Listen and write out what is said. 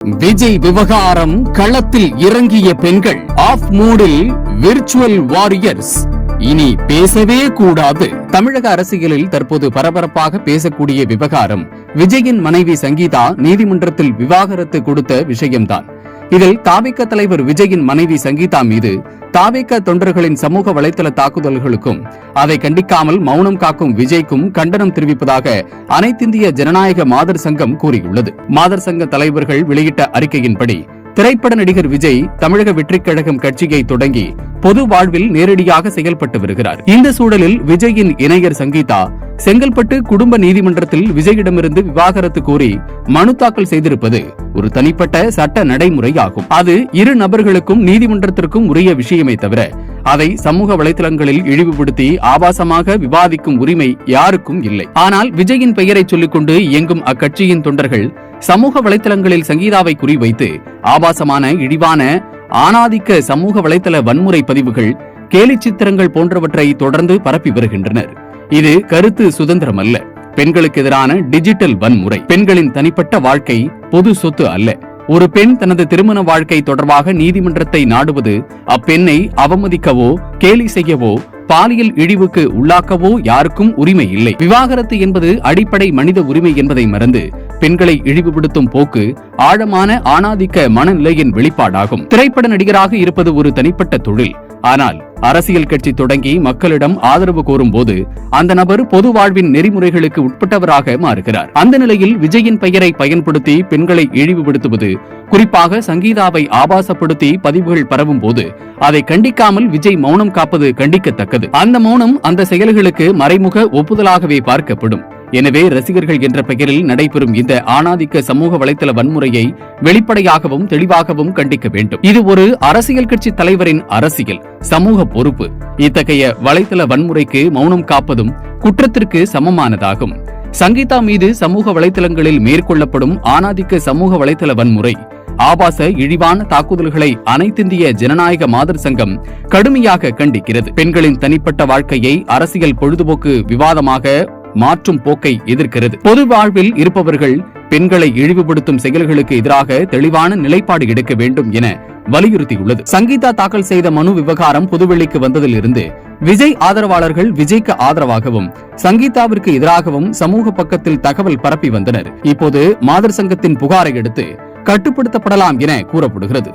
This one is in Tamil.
விஜய் விவகாரம், களத்தில் இறங்கிய பெண்கள், ஆஃப் மூடில் விர்ச்சுவல் வாரியர்ஸ். இனி பேசவே கூடாது. தமிழக அரசியலில் தற்போது பரபரப்பாக பேசக்கூடிய விவகாரம் விஜயின் மனைவி சங்கீதா நீதிமன்றத்தில் விவாகரத்து கொடுத்த விஷயம்தான். இதில் தாவேக தலைவர் விஜயின் மனைவி சங்கீதா மீது தாவேக தொண்டர்களின் சமூக வலைதள தாக்குதல்களுக்கும் அதை கண்டிக்காமல் மௌனம் காக்கும் விஜய்க்கும் கண்டனம் தெரிவிப்பதாக அனைத்திந்திய ஜனநாயக மாதர் சங்கம் கூறியுள்ளது. மாதர் சங்க தலைவர்கள் வெளியிட்ட அறிக்கையின்படி, திரைப்பட நடிகர் விஜய் தமிழக வெற்றிக் கழகம் கட்சியை தொடங்கி பொது வாழ்வில் நேரடியாக செயல்பட்டு வருகிறார். இந்த சூழலில் விஜயின் இணையர் சங்கீதா செங்கல்பட்டு குடும்ப நீதிமன்றத்தில் விஜயிடமிருந்து விவாகரத்து கோரி மனு தாக்கல் செய்திருப்பது ஒரு தனிப்பட்ட சட்ட நடைமுறையாகும். அது இரு நபர்களுக்கும் நீதிமன்றத்திற்கும் உரிய விஷயமே தவிர அதை சமூக வலைதளங்களில் இழிவுபடுத்தி ஆபாசமாக விவாதிக்கும் உரிமை யாருக்கும் இல்லை. ஆனால் விஜயின் பெயரை சொல்லிக்கொண்டு இயங்கும் அக்கட்சியின் தொண்டர்கள் சமூக வலைதளங்களில் சங்கீதாவை குறிவைத்து ஆபாசமான, இழிவான, ஆணாதிக்க சமூக வலைதள வன்முறை பதிவுகள், கேலி சித்திரங்கள் போன்றவற்றை தொடர்ந்து பரப்பி வருகின்றனர். இது கருத்து சுதந்திரம் அல்ல, பெண்களுக்கு எதிரான டிஜிட்டல் வன்முறை. பெண்களின் தனிப்பட்ட வாழ்க்கை பொது சொத்து அல்ல. ஒரு பெண் தனது திருமண வாழ்க்கை தொடர்பாக நீதிமன்றத்தை நாடுவது அப்பெண்ணை அவமதிக்கவோ, கேலி செய்யவோ, பாலியல் இழிவுக்கு உள்ளாக்கவோ யாருக்கும் உரிமை இல்லை. விவாகரத்து என்பது அடிப்படை மனித உரிமை என்பதை மறந்து பெண்களை இழிவுபடுத்தும் போக்கு ஆழமான ஆணாதிக்க மனநிலையின் வெளிப்பாடாகும். திரைப்பட நடிகராக இருப்பது ஒரு தனிப்பட்ட தொழில். ஆனால் அரசியல் கட்சி தொடங்கி மக்களிடம் ஆதரவு கோரும் போது அந்த நபர் பொது வாழ்வின் நெறிமுறைகளுக்கு உட்பட்டவராக மாறுகிறார். அந்த நிலையில் விஜயின் பெயரை பயன்படுத்தி பெண்களை இழிவுபடுத்துவது, குறிப்பாக சங்கீதாவை ஆபாசப்படுத்தி பதிவுகள் பரவும் போது அதை கண்டிக்காமல் விஜய் மௌனம் காப்பது கண்டிக்கத்தக்கது. அந்த மௌனம் அந்த செயல்களுக்கு மறைமுக ஒப்புதலாகவே பார்க்கப்படும். எனவே ரசிகர்கள் என்ற பெயரில் நடைபெறும் இந்த ஆணாதிக்க சமூக வலைதள வன்முறையை வெளிப்படையாகவும் தெளிவாகவும் கண்டிக்க வேண்டும். இது ஒரு அரசியல் கட்சி தலைவரின் அரசியல், சமூக பொறுப்பு. இத்தகைய வலைதள வன்முறைக்கு மௌனம் காப்பதும் குற்றத்திற்கு சமமானதாகும். சங்கீதா மீது சமூக வலைதளங்களில் மேற்கொள்ளப்படும் ஆணாதிக்க சமூக வலைதள வன்முறை, ஆபாச, இழிவான தாக்குதல்களை அனைத்திந்திய ஜனநாயக மாதர் சங்கம் கடுமையாக கண்டிக்கிறது. பெண்களின் தனிப்பட்ட வாழ்க்கையை அரசியல் பொழுதுபோக்கு விவாதமாக மாற்றும் போக்கை எதிர்க்கிறது. பொது வாழ்வில் இருப்பவர்கள் பெண்களை இழிவுபடுத்தும் செயல்களுக்கு எதிராக தெளிவான நிலைப்பாடு எடுக்க வேண்டும் என வலியுறுத்தியுள்ளது. சங்கீதா தாக்கல் செய்த மனு விவகாரம் பொதுவெளிக்கு வந்ததில் இருந்து விஜய் ஆதரவாளர்கள் விஜய்க்கு ஆதரவாகவும் சங்கீதாவிற்கு எதிராகவும் சமூக பக்கத்தில் தகவல் பரப்பி வந்தனர். இப்போது மாதர் சங்கத்தின் புகாரை அடுத்து கட்டுப்படுத்தப்படலாம் என கூறப்படுகிறது.